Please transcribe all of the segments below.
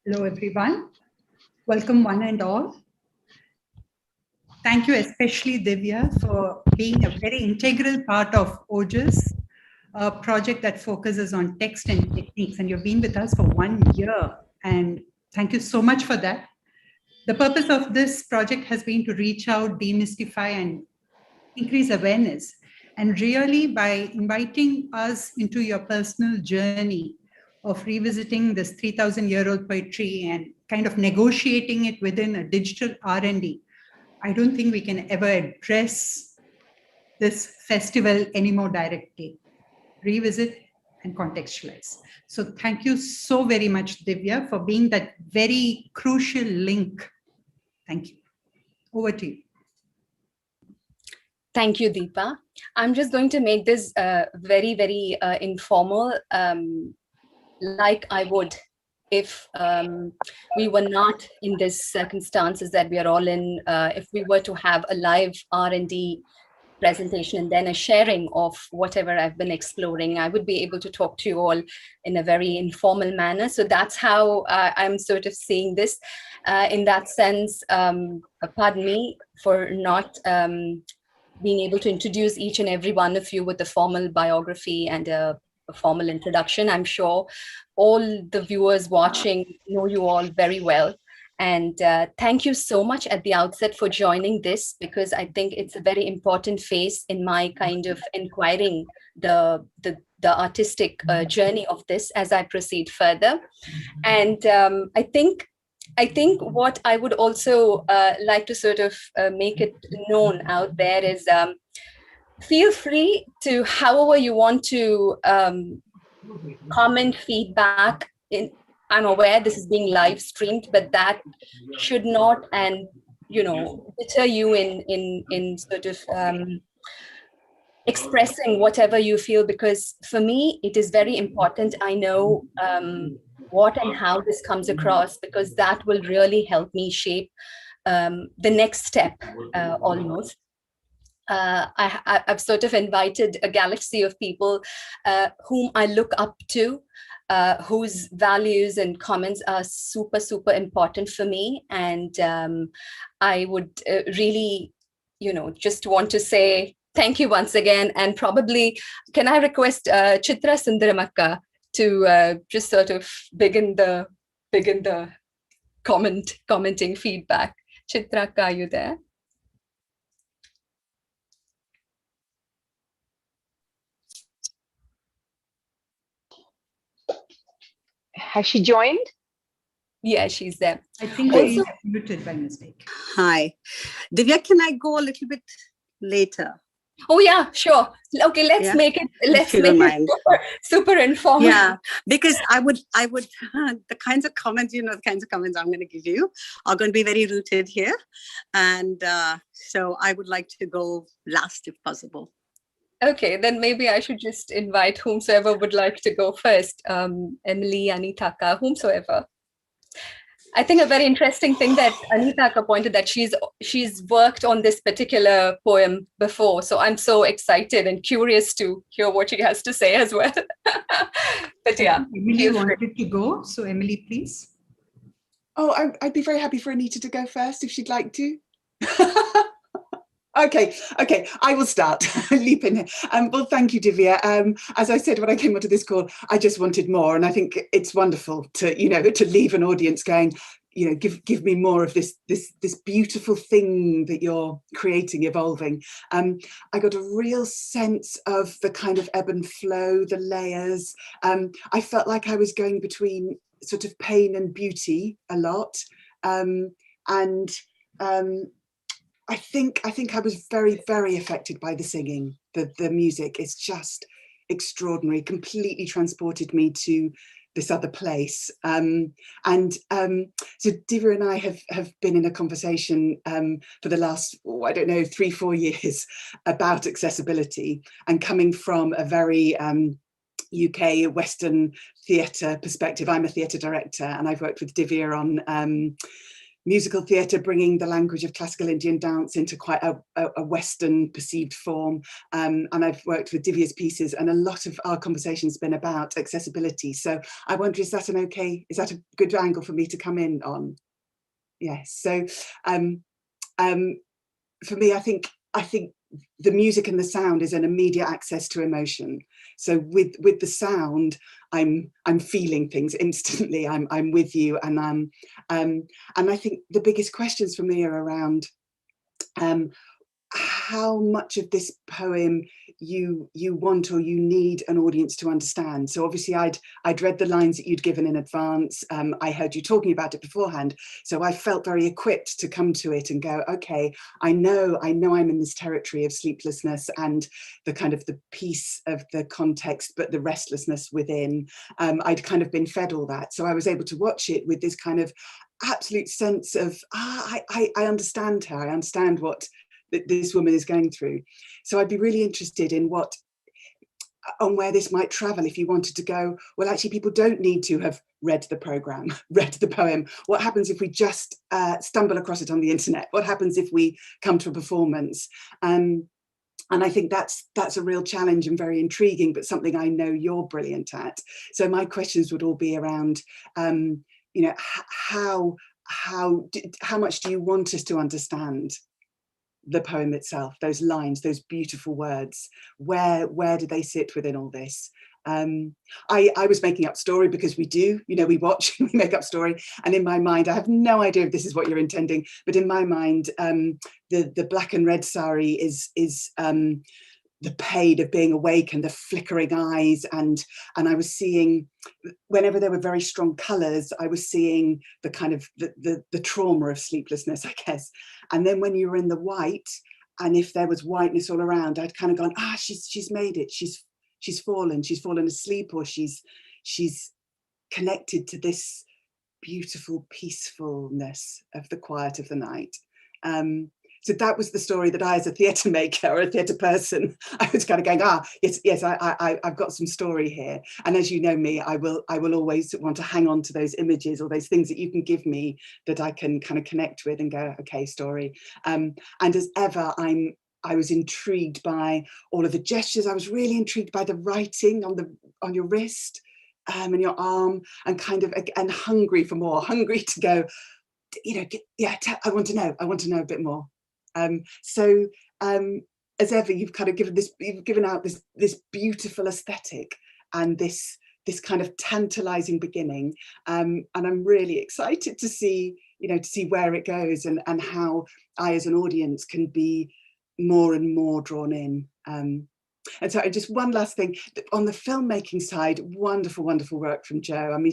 Hello, everyone. Welcome, one and all. Thank you, especially Divya, for being a very integral part of OJIS, a project that focuses on text and techniques. And you've been with us for 1 year. And thank you so much for that. The purpose of this project has been to reach out, demystify, and increase awareness. And really, by inviting us into your personal journey of revisiting this 3,000-year-old poetry and kind of negotiating it within a digital R&D, I don't think we can ever address this festival any more directly. Revisit and contextualize. So thank you so very much, Divya, for being that very crucial link. Thank you. Over to you. Thank you, Deepa. I'm just going to make this very, very informal, like I would if we were not in these circumstances that we are all in. If we were to have a live R&D presentation and then a sharing of whatever I've been exploring, I would be able to talk to you all in a very informal manner. So that's how I'm sort of seeing this. In that sense, pardon me for not being able to introduce each and every one of you with a formal biography and a formal introduction. I'm sure all the viewers watching know you all very well. And thank you so much at the outset for joining this, because I think it's a very important phase in my kind of inquiring the artistic journey of this as I proceed further. And I think what I would also like to sort of make it known out there is feel free to, however you want to comment, feedback. I'm aware this is being live streamed, but that should not, and deter you in sort of expressing whatever you feel, because for me it is very important. I know what and how this comes across, because that will really help me shape the next step almost. I've sort of invited a galaxy of people whom I look up to, whose values and comments are super, super important for me. And I would really, just want to say thank you once again. And probably, can I request Chitra Sundaramaka to just sort of begin the commenting feedback. Chitraka, are you there? Has she joined? Yeah, she's there. I think she's muted by mistake. Hi. Divya, can I go a little bit later? Oh yeah, sure. Okay, let's make it super informal. Yeah, because I would the kinds of comments I'm going to give you are going to be very rooted here, and so I would like to go last if possible. Okay, then maybe I should just invite whomsoever would like to go first. Emily, Anitaka, whomsoever. I think a very interesting thing that Anitaka pointed, that she's worked on this particular poem before. So I'm so excited and curious to hear what she has to say as well. But yeah. Emily wanted to go. So Emily, please. Oh, I'd be very happy for Anita to go first if she'd like to. Okay, I will start. Leap in here. Well, thank you, Divya. As I said when I came onto this call, I just wanted more, and I think it's wonderful to to leave an audience going, give me more of this beautiful thing that you're creating, evolving. I got a real sense of the kind of ebb and flow, the layers. I felt like I was going between sort of pain and beauty a lot, I think I was very, very affected by the singing. The music is just extraordinary, completely transported me to this other place. So Divya and I have been in a conversation for the last, 3-4 years about accessibility, and coming from a very UK Western theatre perspective. I'm a theatre director, and I've worked with Divya on musical theatre, bringing the language of classical Indian dance into quite a Western perceived form. And I've worked with Divya's pieces, and a lot of our conversation has been about accessibility. So I wonder, is that a good angle for me to come in on? Yes. So for me, I think the music and the sound is an immediate access to emotion. So with the sound, I'm feeling things instantly. I'm with you, and I think the biggest questions for me are around how much of this poem you want or you need an audience to understand. So obviously I'd read the lines that you'd given in advance. I heard you talking about it beforehand, so I felt very equipped to come to it and go, okay, I know I'm in this territory of sleeplessness and the kind of the peace of the context, but the restlessness within. I'd kind of been fed all that, so I was able to watch it with this kind of absolute sense of I understand her. I understand what this woman is going through. So I'd be really interested in on where this might travel if you wanted to go, well, actually, people don't need to have read the programme, read the poem. What happens if we just stumble across it on the internet? What happens if we come to a performance? And I think that's a real challenge and very intriguing, but something I know you're brilliant at. So my questions would all be around, how much do you want us to understand the poem itself, those lines, those beautiful words? Where do they sit within all this? I was making up story, because we watch, we make up story, and in my mind, I have no idea if this is what you're intending, but in my mind, the black and red sari is the pain of being awake and the flickering eyes, and I was seeing, whenever there were very strong colours, I was seeing the kind of the trauma of sleeplessness, I guess. And then when you were in the white, and if there was whiteness all around, I'd kind of gone, she's made it, she's fallen asleep, or she's connected to this beautiful peacefulness of the quiet of the night. So that was the story that I, as a theatre maker or a theatre person, I was kind of going, yes, I've got some story here. And as you know me, I will always want to hang on to those images or those things that you can give me that I can kind of connect with and go, okay, story. And as ever, I was intrigued by all of the gestures. I was really intrigued by the writing on your wrist and your arm, and kind of, and hungry for more, hungry to go, I want to know a bit more. As ever, you've kind of given out this beautiful aesthetic and this kind of tantalizing beginning, and I'm really excited to see where it goes, and how I, as an audience, can be more and more drawn in. And so just one last thing on the filmmaking side, wonderful work from Jo. I mean,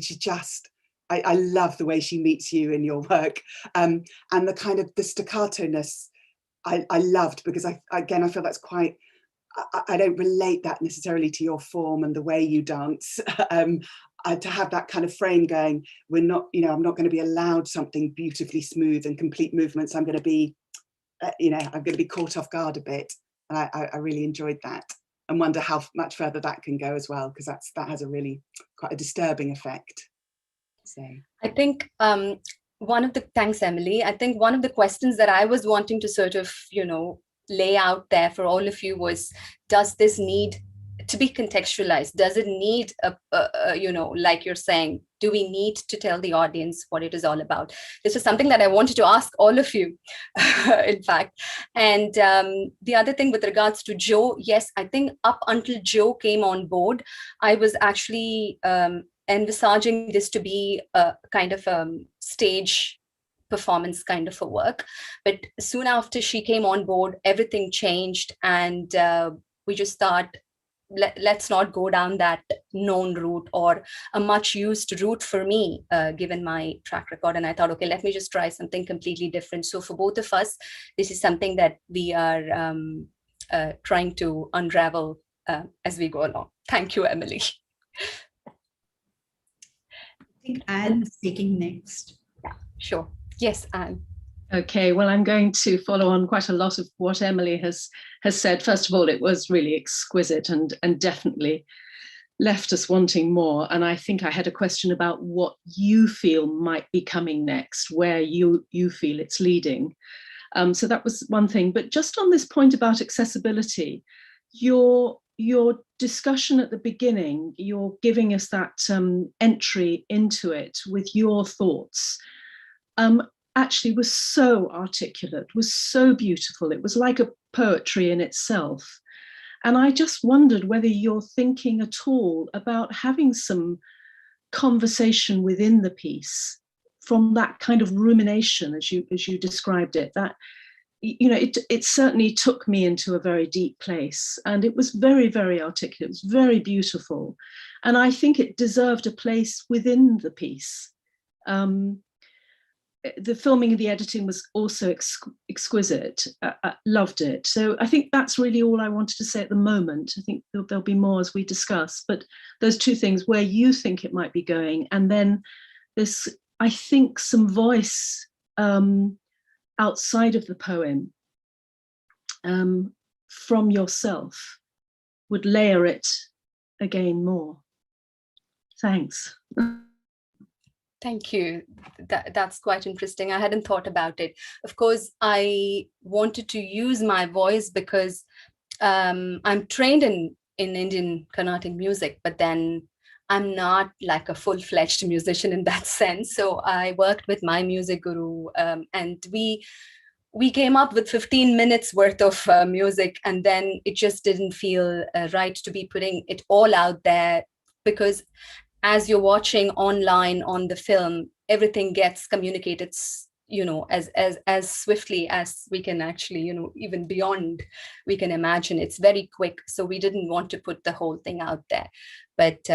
I love the way she meets you in your work, and the kind of the staccato-ness I loved, because I feel that's quite, I don't relate that necessarily to your form and the way you dance. To have that kind of frame going, I'm not going to be allowed something beautifully smooth and complete movements. I'm going to be, caught off guard a bit. And I really enjoyed that, and wonder how much further that can go as well, because that has a really quite a disturbing effect. So I think thanks, Emily. I think one of the questions that I was wanting to sort of, lay out there for all of you was, does this need to be contextualized? Does it need like you're saying, do we need to tell the audience what it is all about? This is something that I wanted to ask all of you, in fact. And the other thing with regards to Jo, yes, I think up until Jo came on board, I was actually envisaging this to be a kind of stage performance kind of a work. But soon after she came on board, everything changed, and we just thought, let's not go down that known route, or a much used route for me, given my track record. And I thought, okay, let me just try something completely different. So for both of us, this is something that we are trying to unravel as we go along. Thank you, Emily. I think Anne's taking next. Yeah, sure. Yes, Anne. Okay, well, I'm going to follow on quite a lot of what Emily has said. First of all, it was really exquisite and definitely left us wanting more. And I think I had a question about what you feel might be coming next, where you feel it's leading. So that was one thing. But just on this point about accessibility, your discussion at the beginning, you're giving us that entry into it with your thoughts, actually was so articulate, was so beautiful. It was like a poetry in itself. And I just wondered whether you're thinking at all about having some conversation within the piece from that kind of rumination, as you described it. That, you know, it certainly took me into a very deep place, and it was very, very articulate. It was very beautiful, and I think it deserved a place within the piece. The filming and the editing was also exquisite. Loved it. So I think that's really all I wanted to say at the moment. I think there'll be more as we discuss, but those two things, where you think it might be going, and then this, I think, some voice outside of the poem from yourself would layer it again more. Thanks. Thank you. That's quite interesting. I hadn't thought about it. Of course, I wanted to use my voice because I'm trained in Indian Carnatic music, but then I'm not like a full-fledged musician in that sense. So I worked with my music guru, and we came up with 15 minutes worth of music, and then it just didn't feel right to be putting it all out there, because as you're watching online on the film, everything gets communicated, you know, as swiftly as we can actually, you know, even beyond we can imagine. It's very quick. So we didn't want to put the whole thing out there. But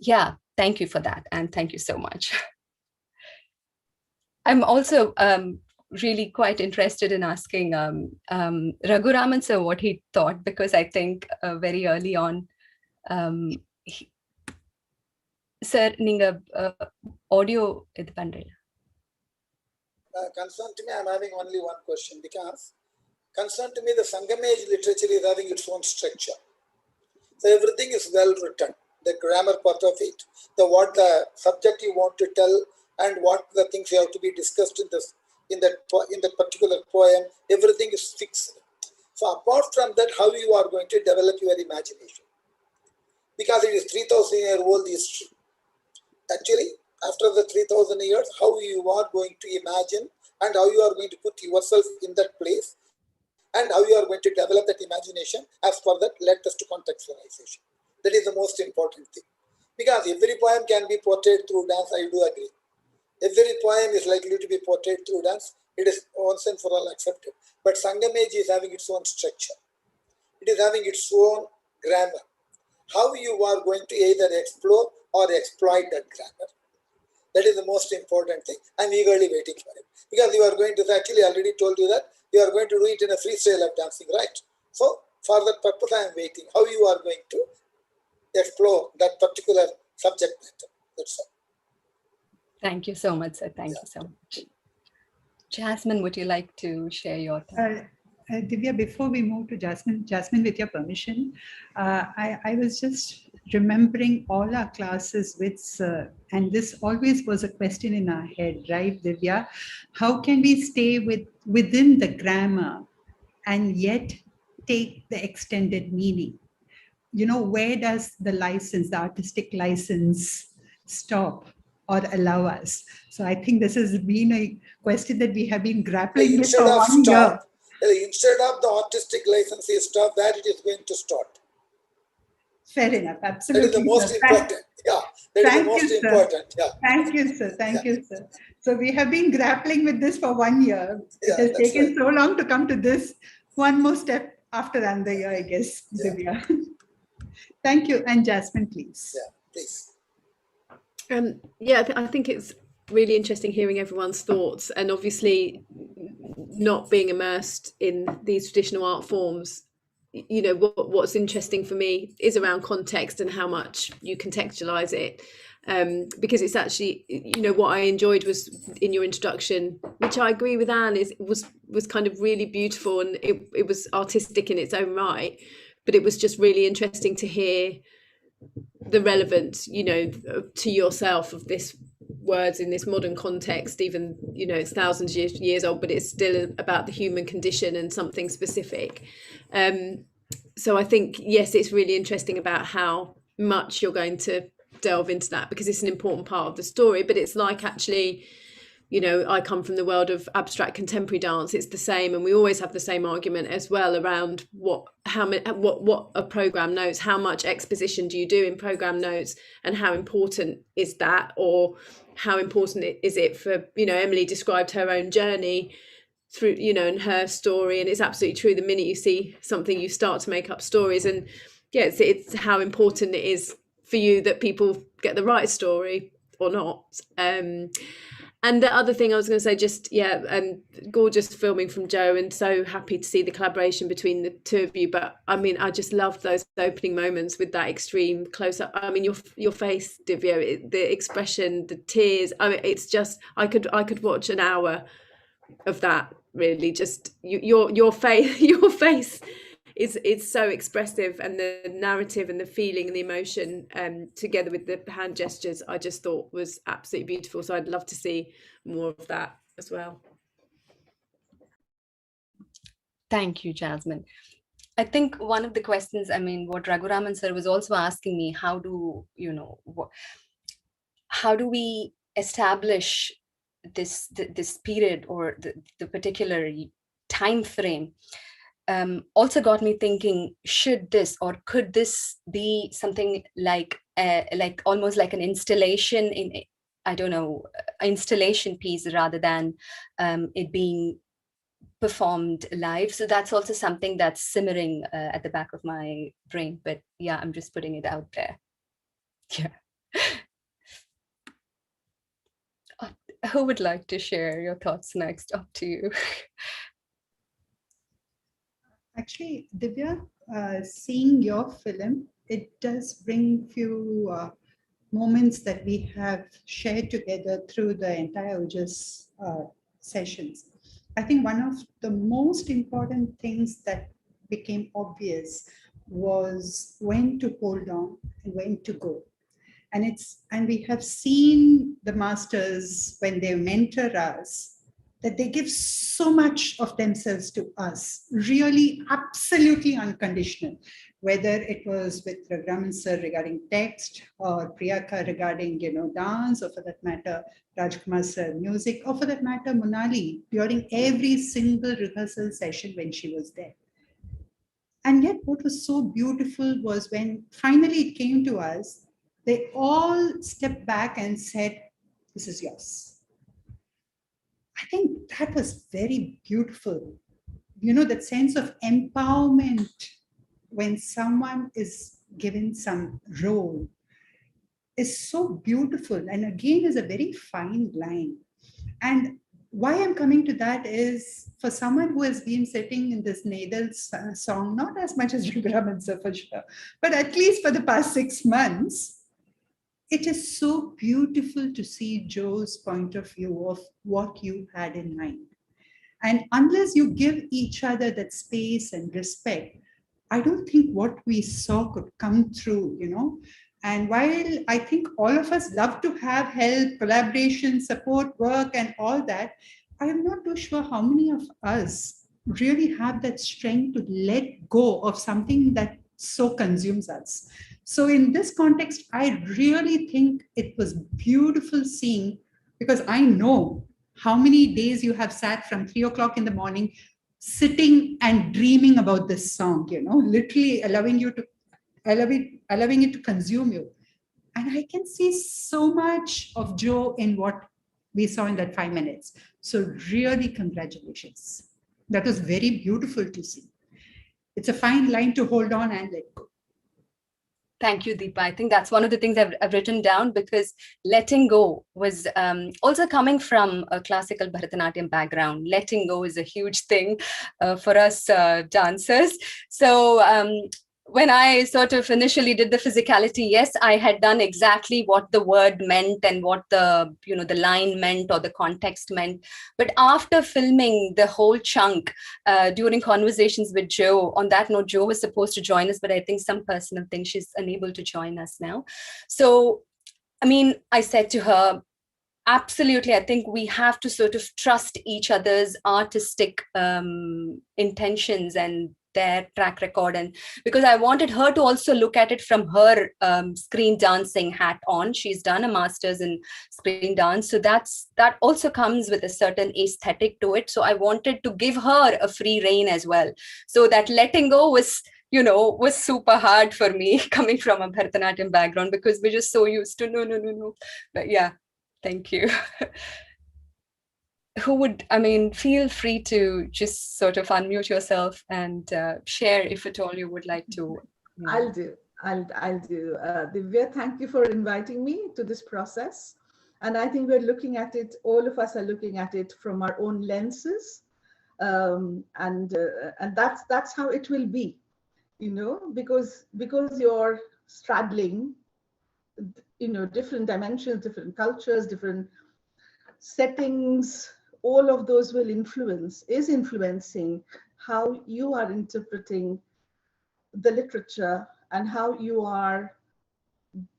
yeah, thank you for that. And thank you so much. I'm also really quite interested in asking Raghuraman sir what he thought, because I think very early on, sir, ninga audio idu pandrilla. Concern to me, I'm having only one question, because concern to me, the Sangam age literature is having its own structure. So everything is well written, the grammar part of it, what the subject you want to tell, and what the things you have to be discussed in that particular poem, everything is fixed. So apart from that, how you are going to develop your imagination? Because it is 3,000-year-old history. Actually, after the 3,000 years, how you are going to imagine, and how you are going to put yourself in that place, and how you are going to develop that imagination as per that latest contextualization. That is the most important thing. Because every poem can be portrayed through dance, I do agree. Every poem is likely to be portrayed through dance. It is once and for all accepted. But Sangam age is having its own structure. It is having its own grammar. How you are going to either explore or exploit that grammar. That is the most important thing. I'm eagerly waiting for it. Because you are going to, actually already told you that you are going to do it in a freestyle of dancing, right? So for that purpose, I am waiting. How you are going to explore that particular subject matter. That's all. Thank you so much, sir. Thank you so much. Jasmine, would you like to share your thoughts? Divya, before we move to Jasmine, with your permission, I was just remembering all our classes with Sir, and this always was a question in our head, right, Divya? How can we stay within the grammar and yet take the extended meaning? You know, where does the license, the artistic license, stop or allow us? So I think this has been a question that we have been grappling with for 1 year. Instead of the artistic license is stop, where it is going to start. Fair enough, absolutely. That is the most important. Yeah, that is the most important. Yeah. Thank you, sir. Thank you, sir. So we have been grappling with this for 1 year. It has taken so long to come to this. One more step after another year, I guess, Divya. Thank you. And Jasmine, please. Yeah, please. Yeah, I think it's really interesting hearing everyone's thoughts, and obviously not being immersed in these traditional art forms, you know, what's interesting for me is around context and how much you contextualize it, because it's actually, you know, what I enjoyed was in your introduction, which I agree with Anne, was kind of really beautiful, and it was artistic in its own right, but it was just really interesting to hear the relevance, you know, to yourself of this words in this modern context, even, you know, it's thousands of years old, but it's still about the human condition and something specific. So I think, yes, it's really interesting about how much you're going to delve into that, because it's an important part of the story. But it's like, actually, you know, I come from the world of abstract contemporary dance. It's the same, and we always have the same argument as well around what a program notes, how much exposition do you do in program notes, and how important is that, or how important is it for, you know, Emily described her own journey through, you know, and her story, and it's absolutely true. The minute you see something, you start to make up stories, and yeah, it's how important it is for you that people get the right story or not. And the other thing I was going to say, just, gorgeous filming from Joe, and so happy to see the collaboration between the two of you. But I mean, I just loved those opening moments with that extreme close up. I mean, your face, Divya, the expression, the tears. I mean, it's just, I could watch an hour of that. Really, just your face it's so expressive, and the narrative and the feeling and the emotion together with the hand gestures, I just thought was absolutely beautiful. So I'd love to see more of that as well. Thank you, Jasmine. I think one of the questions, I mean, what Raghuraman sir was also asking me, how do we establish this period, or the particular time frame? Also got me thinking, should this, or could this be something like almost like an installation in, I don't know, installation piece, rather than it being performed live? So that's also something that's simmering at the back of my brain. But yeah, I'm just putting it out there. Yeah. Who would like to share your thoughts next? Up to you. Actually, Divya, seeing your film, it does bring few moments that we have shared together through the entire OJS sessions. I think one of the most important things that became obvious was when to hold on and when to go. And we have seen the masters, when they mentor us, that they give so much of themselves to us, really absolutely unconditional, whether it was with Raghuraman sir regarding text, or Priyaka regarding, dance, or for that matter, Rajkumar sir music, or for that matter, Monali during every single rehearsal session when she was there. And yet what was so beautiful was when finally it came to us, they all stepped back and said, "This is yours." I think that was very beautiful. That sense of empowerment when someone is given some role is so beautiful. And again, is a very fine line. And why I'm coming to that is, for someone who has been sitting in this Nadal song, not as much as Raghuraman sir for sure, but at least for the past 6 months, it is so beautiful to see Joe's point of view of what you had in mind. And unless you give each other that space and respect, I don't think what we saw could come through, And while I think all of us love to have help, collaboration, support, work, and all that, I am not too sure how many of us really have that strength to let go of something that so consumes us. So in this context, I really think it was beautiful seeing, because I know how many days you have sat from 3 o'clock in the morning, sitting and dreaming about this song, literally allowing it to consume you. And I can see so much of Joe in what we saw in that 5 minutes. So really, congratulations. That was very beautiful to see. It's a fine line to hold on and let go. Thank you, Deepa. I think that's one of the things I've written down, because letting go was also coming from a classical Bharatanatyam background. Letting go is a huge thing for us dancers. So when I sort of initially did the physicality, yes, I had done exactly what the word meant and what the, the line meant or the context meant. But after filming the whole chunk during conversations with Jo, on that note, Jo was supposed to join us, but I think some personal thing, she's unable to join us now. So, I mean, I said to her, absolutely, I think we have to sort of trust each other's artistic intentions and their track record, and because I wanted her to also look at it from her screen dancing hat on. She's done a master's in screen dance, so that also comes with a certain aesthetic to it. So I wanted to give her a free rein as well, so that letting go was super hard for me coming from a Bharatanatyam background, because we're just so used to no. But yeah, thank you. Who would, feel free to just sort of unmute yourself and share if at all you would like to. I'll do. Divya, thank you for inviting me to this process. And I think we're looking at it, all of us are looking at it from our own lenses. And that's how it will be, because you're straddling, different dimensions, different cultures, different settings. All of those will is influencing how you are interpreting the literature and how you are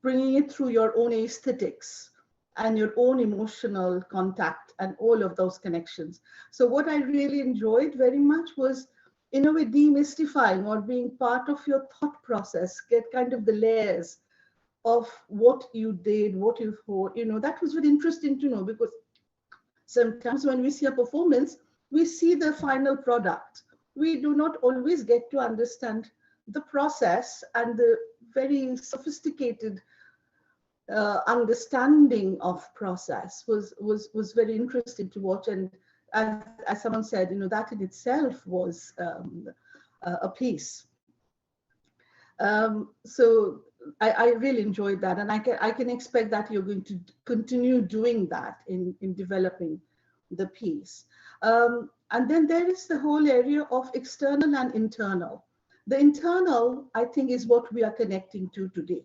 bringing it through your own aesthetics and your own emotional contact and all of those connections. So what I really enjoyed very much was, in a way, demystifying or being part of your thought process, get kind of the layers of what you did, what you thought, that was very interesting to know, because sometimes when we see a performance, we see the final product. We do not always get to understand the process, and the very sophisticated understanding of process was very interesting to watch. And as someone said, that in itself was a piece. So I really enjoyed that, and I can expect that you're going to continue doing that in developing the piece. And then there is the whole area of external and internal. The internal, I think, is what we are connecting to today.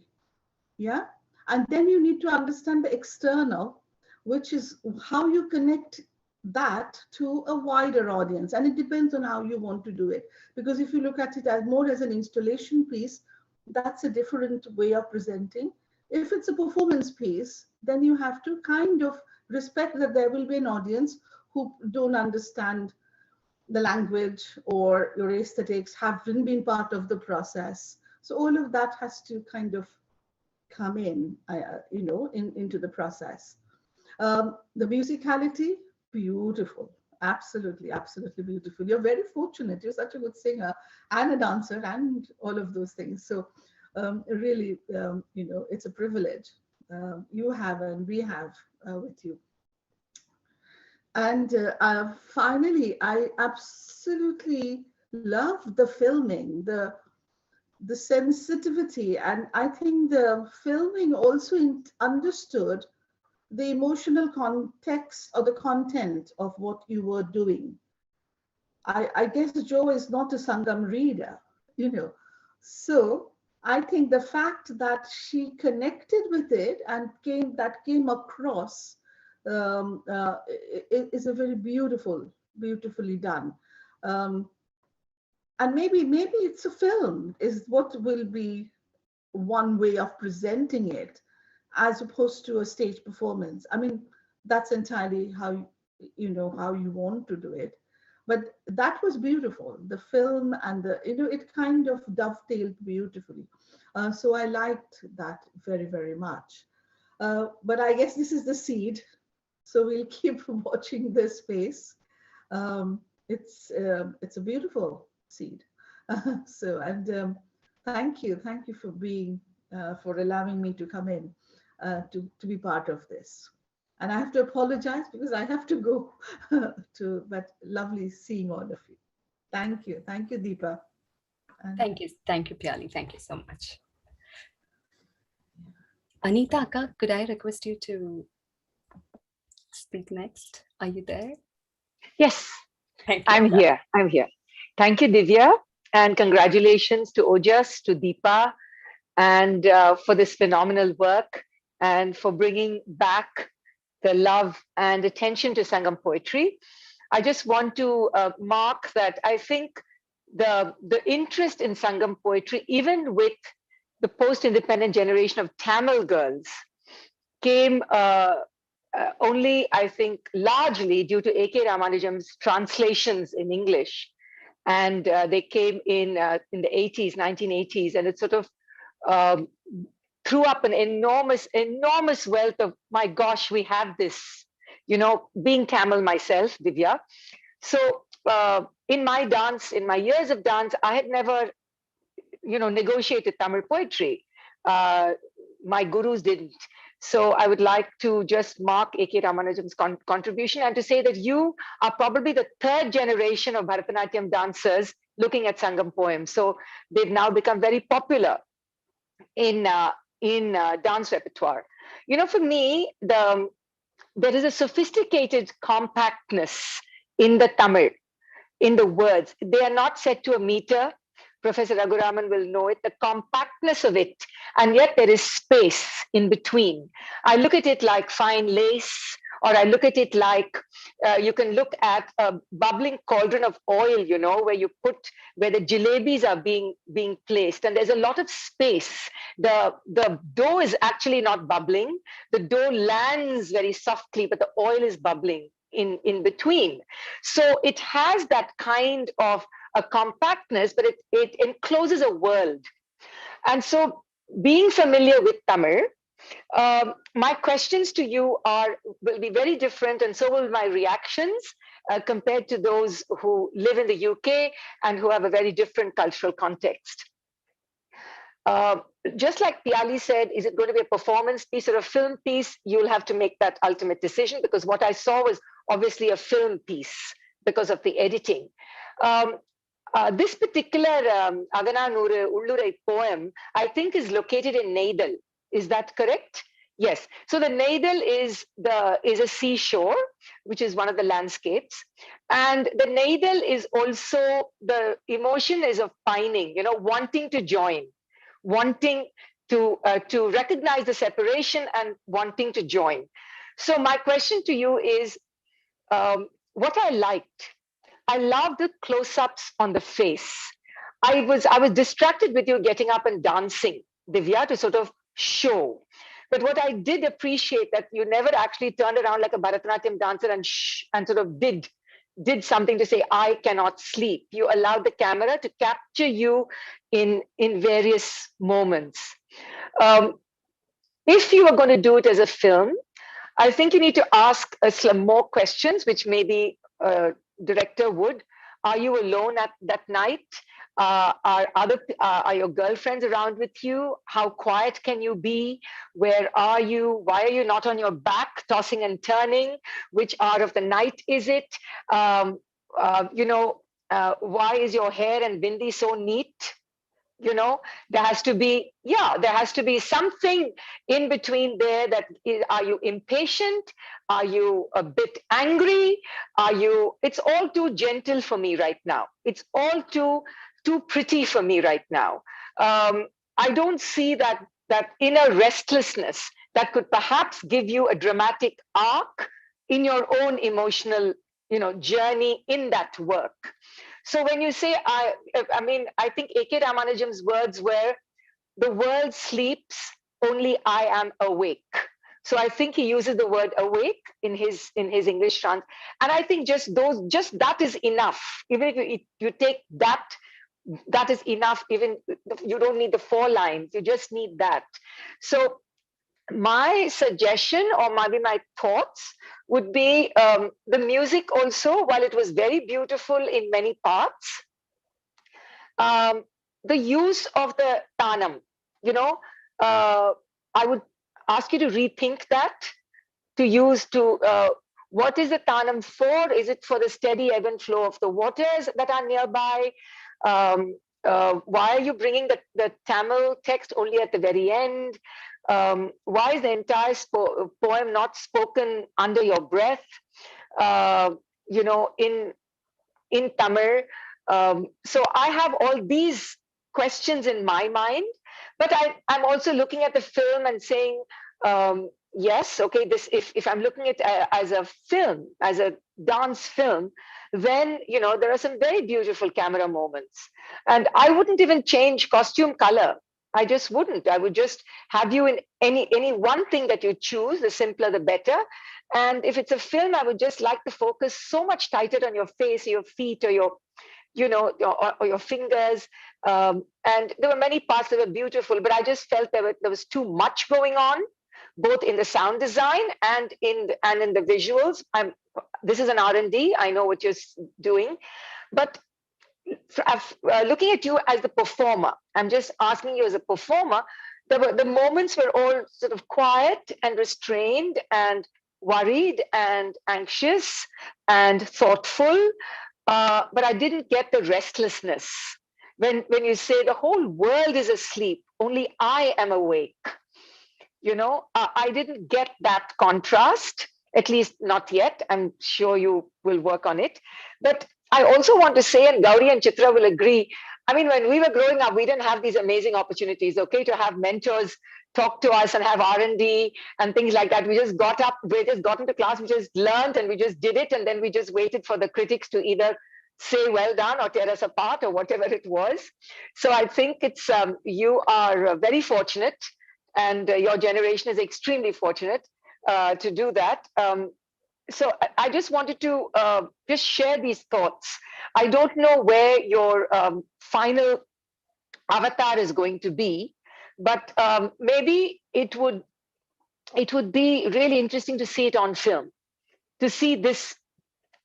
Yeah. And then you need to understand the external, which is how you connect that to a wider audience. And it depends on how you want to do it. Because if you look at it as more as an installation piece, that's a different way of presenting. If it's a performance piece, then you have to kind of respect that there will be an audience who don't understand the language or your aesthetics, haven't been part of the process. So all of that has to kind of come in, into the process. The musicality, beautiful. Absolutely, absolutely beautiful. You're very fortunate. You're such a good singer and a dancer and all of those things. So really, it's a privilege you have and we have with you. And finally, I absolutely love the filming, the sensitivity. And I think the filming also understood the emotional context or the content of what you were doing. I guess Jo is not a Sangam reader, So I think the fact that she connected with it and came across is a very beautifully done. And maybe it's a film is what will be one way of presenting it, as opposed to a stage performance. I mean, that's entirely how you want to do it. But that was beautiful. The film and it kind of dovetailed beautifully. So I liked that very, very much. But I guess this is the seed. So we'll keep watching this space. It's a beautiful seed. Thank you for being, for allowing me to come in to be part of this. And I have to apologize because I have to go but lovely seeing all of you. Thank you, Deepa. And thank you, Pyali. Thank you so much. Anita Akka, could I request you to speak next? Are you there? Yes, Thank you. I'm here. Thank you, Divya. And congratulations to Ojas, to Deepa, and for this phenomenal work and for bringing back the love and attention to Sangam poetry. I just want to mark that I think the interest in Sangam poetry, even with the post-independent generation of Tamil girls, came only, I think, largely due to A.K. Ramanujam's translations in English. And they came in the 80s, 1980s, and it sort of um, threw up an enormous, enormous wealth of, my gosh, we have this, being Tamil myself, Divya. So in my dance, in my years of dance, I had never, negotiated Tamil poetry. My gurus didn't. So I would like to just mark A.K. Ramanujam's contribution and to say that you are probably the third generation of Bharatanatyam dancers looking at Sangam poems. So they've now become very popular in dance repertoire. For me, there is a sophisticated compactness in the Tamil, in the words. They are not set to a meter. Professor Raghuraman will know it, the compactness of it, and yet there is space in between. I look at it like fine lace, or I look at it like you can look at a bubbling cauldron of oil, where the jalebis are being placed, and there's a lot of space. The dough is actually not bubbling. The dough lands very softly, but the oil is bubbling in between. So it has that kind of a compactness, but it encloses a world. And so being familiar with Tamil, my questions to you will be very different, and so will my reactions compared to those who live in the UK and who have a very different cultural context. Just like Piali said, is it going to be a performance piece or a film piece? You'll have to make that ultimate decision, because what I saw was obviously a film piece because of the editing. This particular Agana Nuru Ullurai poem, I think, is located in Neidal. Is that correct? Yes. So the Neidal is a seashore, which is one of the landscapes. And the Neidal is also, the emotion is of pining, wanting to join, wanting to recognize the separation and wanting to join. So my question to you is, what I liked, I love the close-ups on the face. I was distracted with you getting up and dancing, Divya, to sort of show. But what I did appreciate, that you never actually turned around like a Bharatanatyam dancer and sort of did something to say, I cannot sleep. You allowed the camera to capture you in various moments. If you are going to do it as a film, I think you need to ask some more questions, which maybe director would. Are you alone at that night? Are your girlfriends around with you? How quiet can you be? Where are you? Why are you not on your back, tossing and turning? Which hour of the night is it? Why is your hair and bindi so neat? There has to be something in between there. Are you impatient? Are you a bit angry? It's all too gentle for me right now. It's all too pretty for me right now. I don't see that inner restlessness that could perhaps give you a dramatic arc in your own emotional, journey in that work. So when you say, I think A.K. Ramanujam's words were, the world sleeps, only I am awake. So I think he uses the word awake in his English trans. And I think just that is enough. Even if you take that is enough. Even you don't need the 4 lines, you just need that. So my suggestion, or maybe my thoughts, would be the music also, while it was very beautiful in many parts, the use of the tanam, I would ask you to rethink that, what is the tanam for? Is it for the steady ebb and flow of the waters that are nearby? Why are you bringing the Tamil text only at the very end? Why is the entire poem not spoken under your breath? In Tamil, So I have all these questions in my mind, but I'm also looking at the film and saying, yes, okay, this if I'm looking at as a film, as a dance film, then there are some very beautiful camera moments, and I wouldn't even change costume color. I just wouldn't. I would just have you in any one thing that you choose. The simpler, the better. And if it's a film, I would just like to focus so much tighter on your face, or your feet, or or your fingers. And there were many parts that were beautiful, but I just felt there was too much going on, both in the sound design and in the visuals. This is an R&D. I know what you're doing, but looking at you as the performer, I'm just asking you as a performer. The moments were all sort of quiet and restrained and worried and anxious and thoughtful, but I didn't get the restlessness. When you say the whole world is asleep, only I am awake. I didn't get that contrast, at least not yet. I'm sure you will work on it. But I also want to say, and Gauri and Chitra will agree, I mean, when we were growing up, we didn't have these amazing opportunities, okay, to have mentors talk to us and have R&D and things like that. We just got into class, we just learned and we just did it. And then we just waited for the critics to either say well done or tear us apart or whatever it was. So I think you are very fortunate, and your generation is extremely fortunate to do that. So I just wanted to just share these thoughts. I don't know where your final avatar is going to be, but maybe it would be really interesting to see it on film, to see this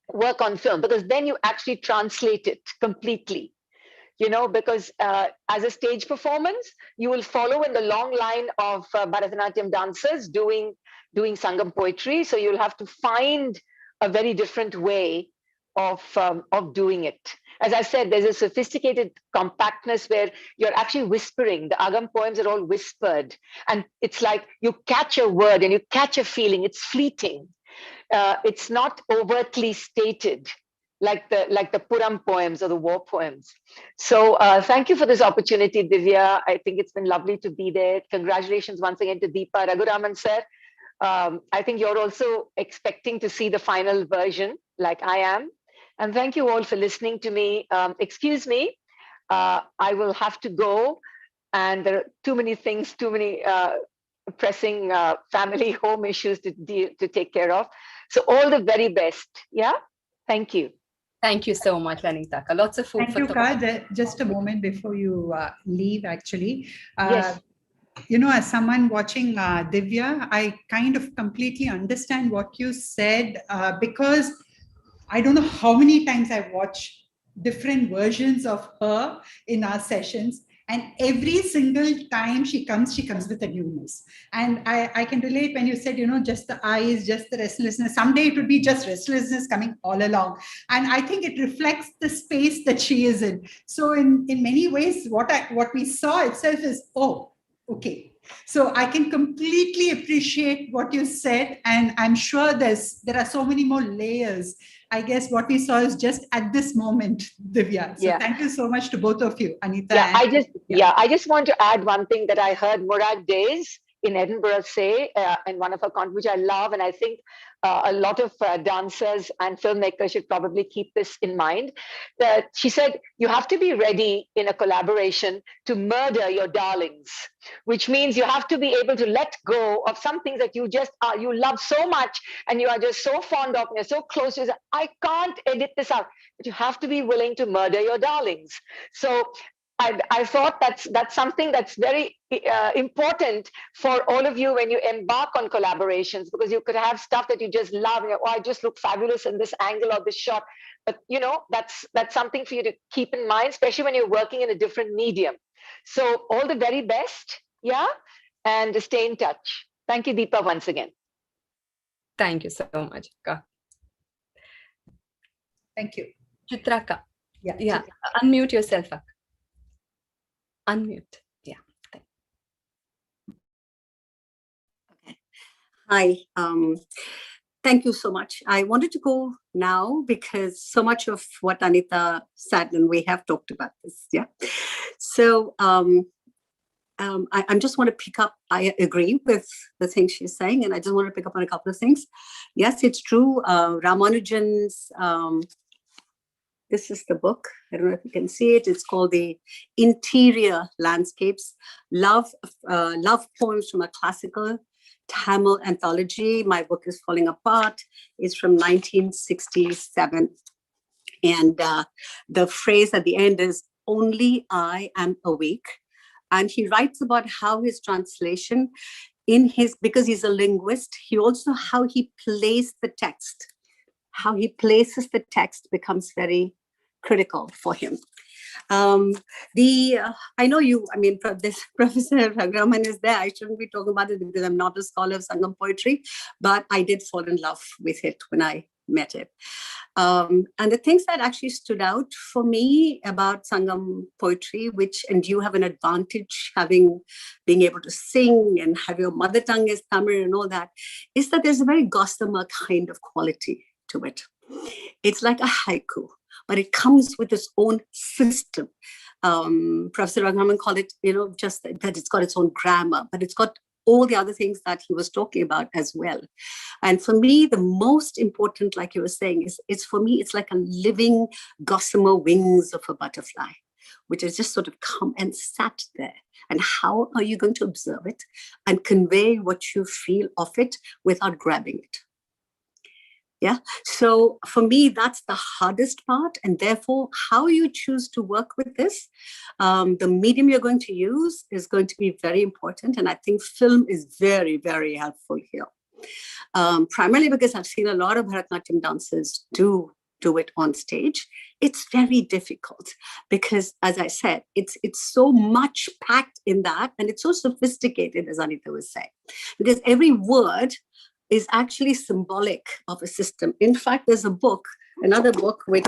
work on film, because then you actually translate it completely. Because as a stage performance, you will follow in the long line of Bharatanatyam dancers doing Sangam poetry. So you'll have to find a very different way of doing it. As I said, there's a sophisticated compactness where you're actually whispering. The Agam poems are all whispered. And it's like you catch a word and you catch a feeling. It's fleeting. It's not overtly stated, like the Puram poems or the war poems. So thank you for this opportunity, Divya. I think it's been lovely to be there. Congratulations once again to Deepa. Raguraman sir, I think you're also expecting to see the final version, like I am. And thank you all for listening to me. Excuse me, I will have to go. And there are too many things, too many pressing family home issues to take care of. So all the very best. Yeah, thank you. Thank you so much, Anita. Lots of food for thought. Thank you, Ka. Just a moment before you leave, actually. Yes. As someone watching Divya, I kind of completely understand what you said, because I don't know how many times I've watched different versions of her in our sessions. And every single time she comes with a newness. And I can relate when you said, just the eyes, just the restlessness. Someday it would be just restlessness coming all along. And I think it reflects the space that she is in. So in many ways, what we saw itself is, oh, okay. So I can completely appreciate what you said. And I'm sure there are so many more layers. I guess what we saw is just at this moment, Divya. So Thank you so much to both of you, Anita. Yeah, I just want to add one thing that I heard Murad Days in Edinburgh say in one of her conferences, which I love. And I think a lot of dancers and filmmakers should probably keep this in mind. That she said, you have to be ready in a collaboration to murder your darlings, which means you have to be able to let go of some things that you love so much and you are just so fond of and you're so close to. I can't edit this out, but you have to be willing to murder your darlings. So I thought that's something that's very important for all of you when you embark on collaborations, because you could have stuff that you just love. And I just look fabulous in this angle or this shot. But that's something for you to keep in mind, especially when you're working in a different medium. So all the very best, and stay in touch. Thank you, Deepa, once again. Thank you so much, Ka. Thank you. Chitraka. Yeah. Chitra. Unmute yourself, Ak. Unmute. Yeah. Okay. Hi. thank you so much. I wanted to go now because so much of what Anita said, and we have talked about this. Yeah. So I just want to pick up. I agree with the things she's saying, and I just want to pick up on a couple of things. Yes, it's true. Ramanujan's, this is the book. I don't know if you can see it. It's called The Interior Landscapes, Love Poems from a Classical Tamil Anthology. My book is falling apart. It's from 1967. And the phrase at the end is, "Only I am awake." And he writes about how his translation because he's a linguist, he also, how he plays the text, how he places the text becomes very critical for him. I know you, I mean, this Professor Raghuraman is there. I shouldn't be talking about it because I'm not a scholar of Sangam poetry, but I did fall in love with it when I met it. And the things that actually stood out for me about Sangam poetry, and you have an advantage being able to sing and have your mother tongue is Tamil and all that, is that there's a very gossamer kind of quality to it. It's like a haiku, but it comes with its own system. Professor Raghuraman called it, just that it's got its own grammar, but it's got all the other things that he was talking about as well. And for me, the most important, like you were saying, it's like a living gossamer wings of a butterfly, which has just sort of come and sat there. And how are you going to observe it and convey what you feel of it without grabbing it? Yeah. So for me, that's the hardest part. And therefore, how you choose to work with this, the medium you're going to use is going to be very important. And I think film is very, very helpful here. Primarily because I've seen a lot of Bharatanatyam dancers do it on stage. It's very difficult because, as I said, it's so much packed in that, and it's so sophisticated, as Anita was saying, because every word is actually symbolic of a system. In fact, there's another book, which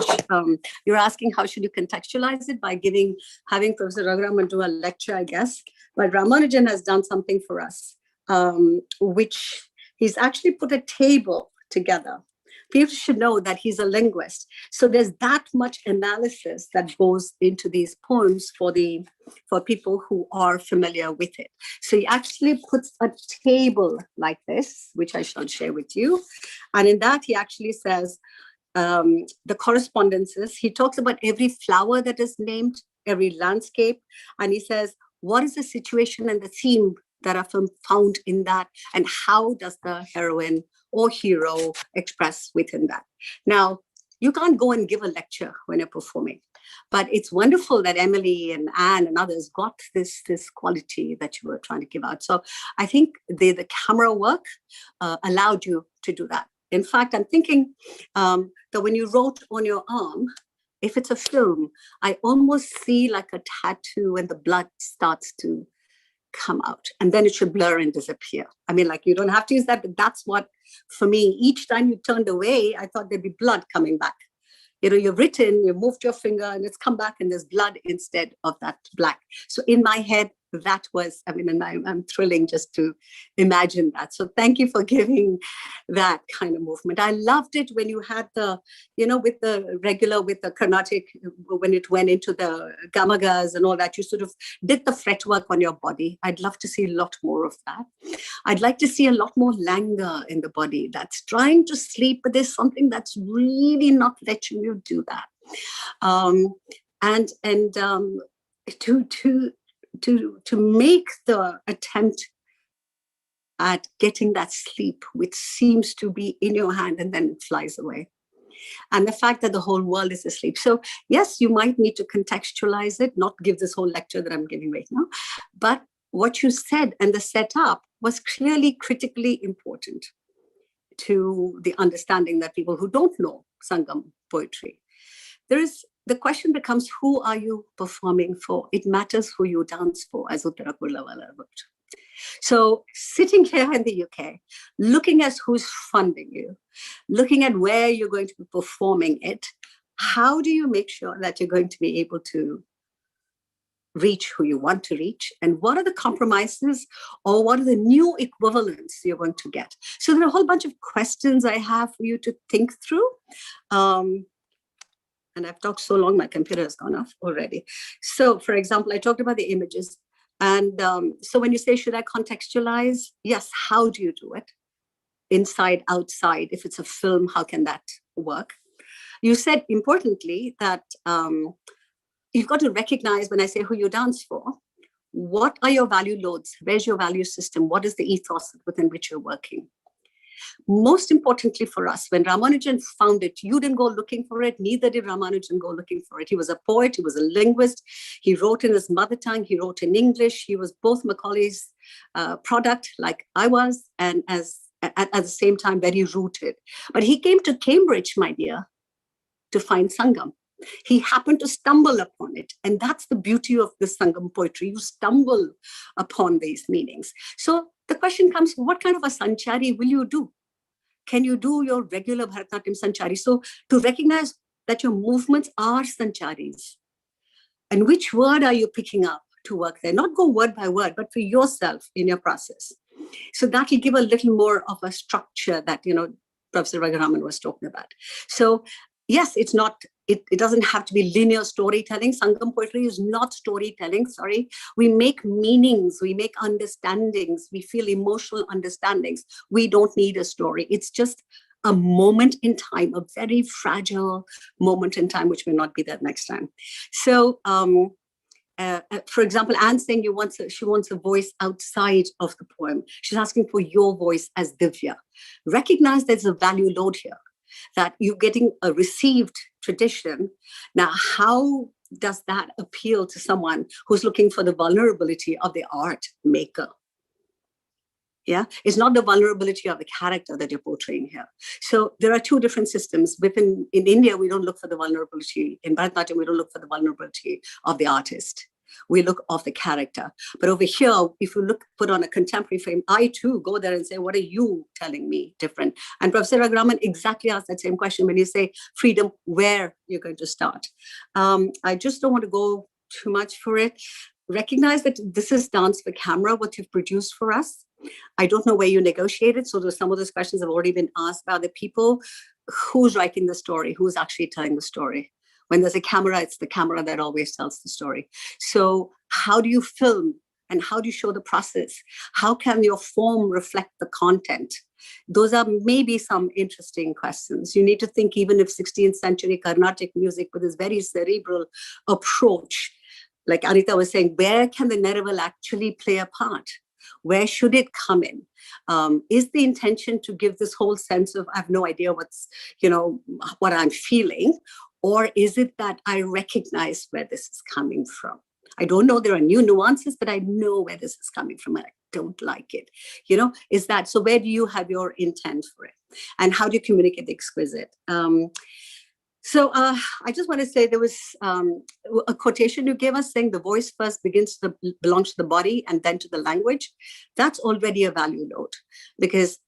you're asking how should you contextualize it, by having Professor Raghuraman do a lecture, I guess. But Ramanujan has done something for us, which he's actually put a table together. People should know that he's a linguist. So there's that much analysis that goes into these poems for people who are familiar with it. So he actually puts a table like this, which I shall share with you. And in that, he actually says the correspondences. He talks about every flower that is named, every landscape. And he says, what is the situation and the theme that are found in that? And how does the heroine or hero express within that? Now, you can't go and give a lecture when you're performing, but it's wonderful that Emily and Anne and others got this quality that you were trying to give out. So I think the camera work allowed you to do that. In fact, I'm thinking that when you wrote on your arm, if it's a film, I almost see like a tattoo and the blood starts to come out, and then it should blur and disappear. I mean, like, you don't have to use that, but that's what, for me, each time you turned away, I thought there'd be blood coming back. You've written, you moved your finger and it's come back and there's blood instead of that black. So in my head, that was, and I'm thrilling just to imagine that. So thank you for giving that kind of movement. I loved it when you had with the Carnatic, when it went into the gamagas and all that, you sort of did the fretwork on your body. I'd love to see a lot more of that. I'd like to see a lot more languor in the body that's trying to sleep, but there's something that's really not letting you do that. To make the attempt at getting that sleep, which seems to be in your hand and then it flies away. And the fact that the whole world is asleep. So yes, you might need to contextualize it, not give this whole lecture that I'm giving right now, but what you said and the setup was clearly critically important to the understanding that people who don't know Sangam poetry, the question becomes, who are you performing for? It matters who you dance for, as Uttara Kullawala wrote. So sitting here in the UK, looking at who's funding you, looking at where you're going to be performing it, how do you make sure that you're going to be able to reach who you want to reach, and what are the compromises or what are the new equivalents you're going to get. So there are a whole bunch of questions I have for you to think through. And I've talked so long, my computer has gone off already. So for example, I talked about the images. And so when you say, should I contextualize? Yes, how do you do it? Inside, outside, if it's a film, how can that work? You said importantly that you've got to recognize, when I say who you dance for, what are your value loads? Where's your value system? What is the ethos within which you're working? Most importantly for us, when Ramanujan found it, you didn't go looking for it, neither did Ramanujan go looking for it. He was a poet, he was a linguist, he wrote in his mother tongue, he wrote in English, he was both Macaulay's product, like I was, and at the same time very rooted. But he came to Cambridge, my dear, to find Sangam. He happened to stumble upon it. And that's the beauty of the Sangam poetry. You stumble upon these meanings. So the question comes, what kind of a sanchari will you do? Can you do your regular Bharatanatyam sanchari? So to recognize that your movements are sancharis. And which word are you picking up to work there? Not go word by word, but for yourself in your process. So that will give a little more of a structure that, Professor Raghuraman was talking about. So yes, it's not, it doesn't have to be linear storytelling. Sangam poetry is not storytelling, sorry. We make meanings, we make understandings, we feel emotional understandings. We don't need a story. It's just a moment in time, a very fragile moment in time, which may not be there next time. So, for example, Anne's saying she wants a voice outside of the poem. She's asking for your voice as Divya. Recognize there's a value load here, that you're getting a received tradition. Now, how does that appeal to someone who's looking for the vulnerability of the art maker? Yeah, it's not the vulnerability of the character that you're portraying here. So there are two different systems. In India, we don't look for the vulnerability. In Bharatanatyam, we don't look for the vulnerability of the artist. We look of the character. But over here, if you put on a contemporary frame, I too go there and say, what are you telling me different? And Professor Raghuraman exactly asked that same question when you say freedom, where you're going to start. I just don't want to go too much for it. Recognize that this is dance for camera, what you've produced for us. I don't know where you negotiated. So some of those questions have already been asked by the people. Who's writing the story? Who's actually telling the story? When there's a camera, it's the camera that always tells the story. So how do you film and how do you show the process? How can your form reflect the content? Those are maybe some interesting questions. You need to think, even if 16th century Carnatic music with this very cerebral approach, like Anita was saying, where can the Neraval actually play a part? Where should it come in? Is the intention to give this whole sense of, I have no idea what I'm feeling? Or is it that I recognize where this is coming from? I don't know, there are new nuances, but I know where this is coming from and I don't like it. Is that, so where do you have your intent for it? And how do you communicate the exquisite? So I just want to say there was a quotation you gave us saying the voice first belongs to the body and then to the language. That's already a value load because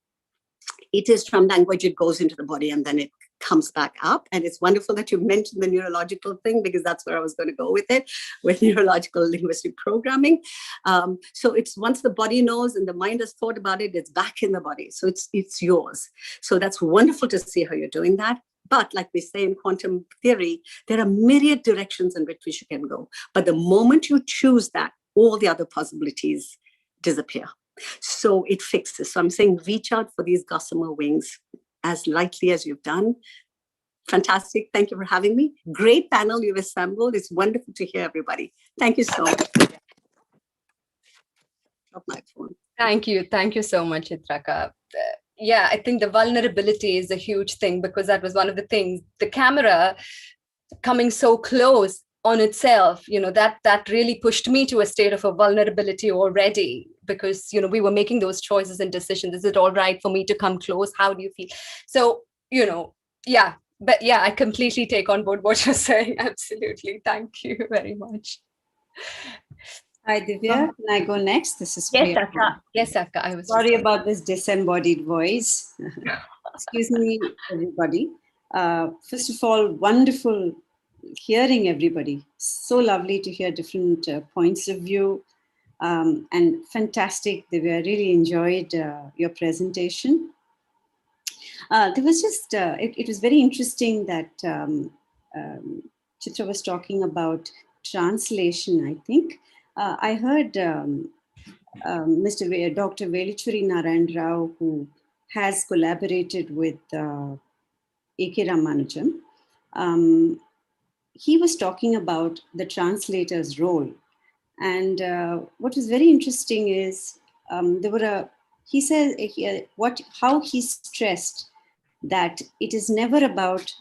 it is from language, it goes into the body and then it comes back up. And it's wonderful that you mentioned the neurological thing because that's where I was going to go with it, with neurological linguistic programming. So it's once the body knows and the mind has thought about it, it's back in the body. So it's yours. So that's wonderful to see how you're doing that. But like we say in quantum theory, there are myriad directions in which you can go. But the moment you choose that, all the other possibilities disappear. So it fixes. So I'm saying reach out for these gossamer wings as lightly as you've done. Fantastic. Thank you for having me. Great panel you've assembled. It's wonderful to hear everybody. Thank you so much. Drop my phone. Thank you. Thank you so much, Chitraka. Yeah, I think the vulnerability is a huge thing because that was one of the things, the camera coming so close on itself, that really pushed me to a state of a vulnerability already because, we were making those choices and decisions. Is it all right for me to come close? How do you feel? So, yeah, but yeah, I completely take on board what you're saying. Absolutely. Thank you very much. Hi, Divya. Can I go next? This is Yes, Akka. Yes, Akka. I was sorry about this disembodied voice. Excuse me, everybody. First of all, wonderful hearing everybody. So lovely to hear different points of view, and fantastic. Divya, I really enjoyed your presentation. There was just, it was very interesting that Chitra was talking about translation, I think. I heard Dr. Velichuri Narayan Rao, who has collaborated with A.K. Ramanujan. He was talking about the translator's role. And what was very interesting is he said how he stressed that it is never about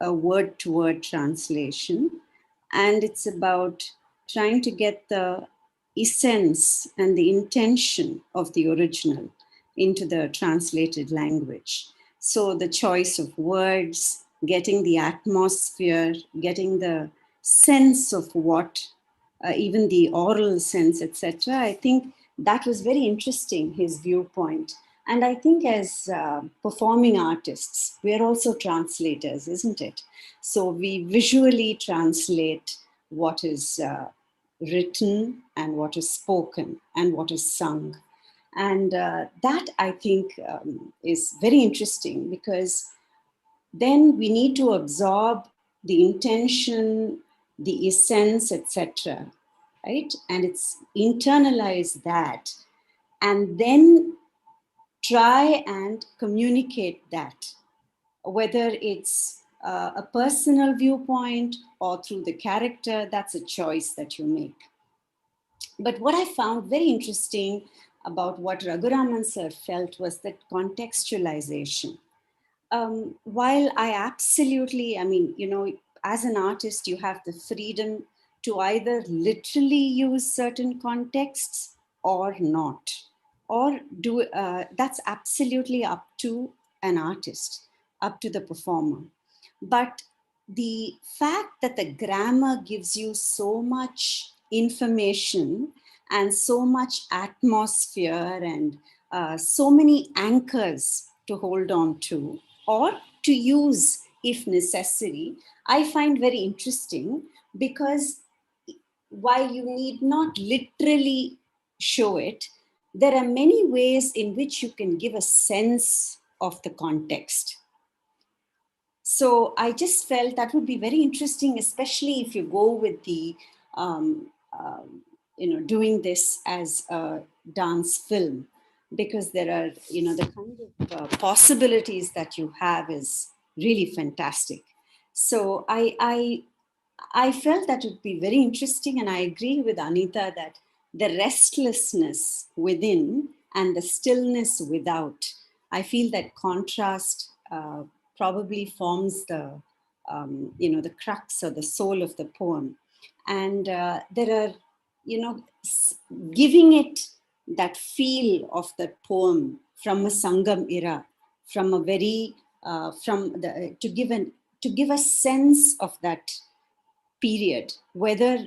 a word-to-word translation, and it's about trying to get the essence and the intention of the original into the translated language. So the choice of words, getting the atmosphere, getting the sense of what, even the oral sense, etc. I think that was very interesting, his viewpoint. And I think as performing artists, we're also translators, isn't it? So we visually translate what is written and what is spoken and what is sung. And that, I think, is very interesting, because then we need to absorb the intention, the essence, etc., right? And it's internalize that, and then try and communicate that, whether it's a personal viewpoint or through the character. That's a choice that you make. But what I found very interesting about what Raghuraman sir felt was that contextualization. While I absolutely, I mean, you know, as an artist, you have the freedom to either literally use certain contexts or not, or do that's absolutely up to an artist, up to the performer. But the fact that the grammar gives you so much information and so much atmosphere and so many anchors to hold on to, or to use if necessary, I find very interesting, because while you need not literally show it, there are many ways in which you can give a sense of the context. So I just felt that would be very interesting, especially if you go with the, doing this as a dance film, because there are, the kind of possibilities that you have is really fantastic. So I felt that would be very interesting, and I agree with Anita that the restlessness within and the stillness without, I feel that contrast probably forms the, the crux or the soul of the poem. And there are, giving it that feel of the poem from a Sangam era, from a very, to give a sense of that period. Whether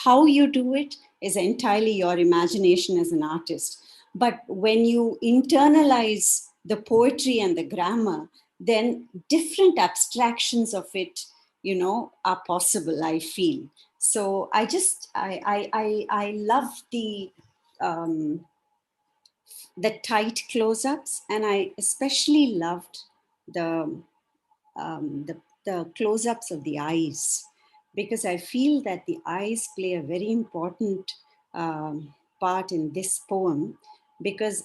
how you do it is entirely your imagination as an artist, but when you internalize the poetry and the grammar, then different abstractions of it are possible, I feel. So I love the tight close-ups, and I especially loved the close-ups of the eyes, because I feel that the eyes play a very important part in this poem, because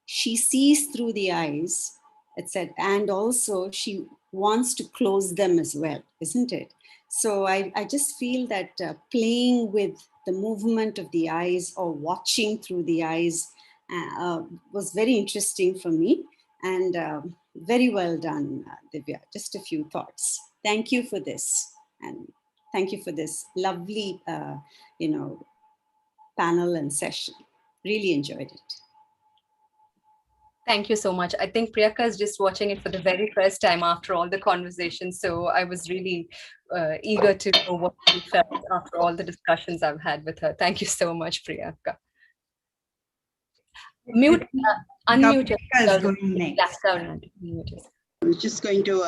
she sees through the eyes, etc., and also she wants to close them as well, isn't it? So I just feel that playing with the movement of the eyes or watching through the eyes was very interesting for me, and very well done, Divya. Just a few thoughts. Thank you for this, and thank you for this lovely, panel and session. Really enjoyed it. Thank you so much. I think Priyanka is just watching it for the very first time after all the conversations. So I was really eager to know what she felt after all the discussions I've had with her. Thank you so much, Priyanka. Unmute Priyanka is going next. I was just going to,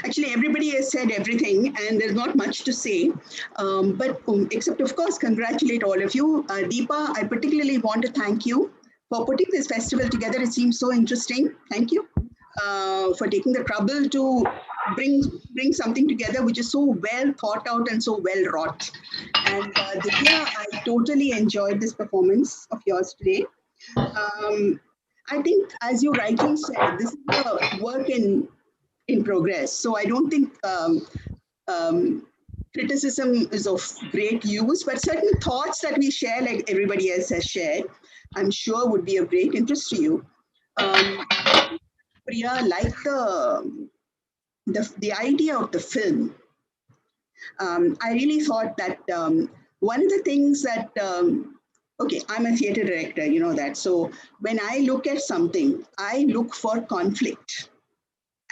actually everybody has said everything and there's not much to say, but except of course, congratulate all of you. Deepa, I particularly want to thank you for putting this festival together. It seems so interesting. Thank you for taking the trouble to bring something together which is so well thought out and so well wrought. And Divya, I totally enjoyed this performance of yours today. I think, as you rightly said, this is a work in progress. So I don't think criticism is of great use, but certain thoughts that we share, like everybody else has shared, I'm sure would be of great interest to you. Priya, like the idea of the film, I really thought that one of the things that okay, I'm a theater director, you know that. So when I look at something, I look for conflict.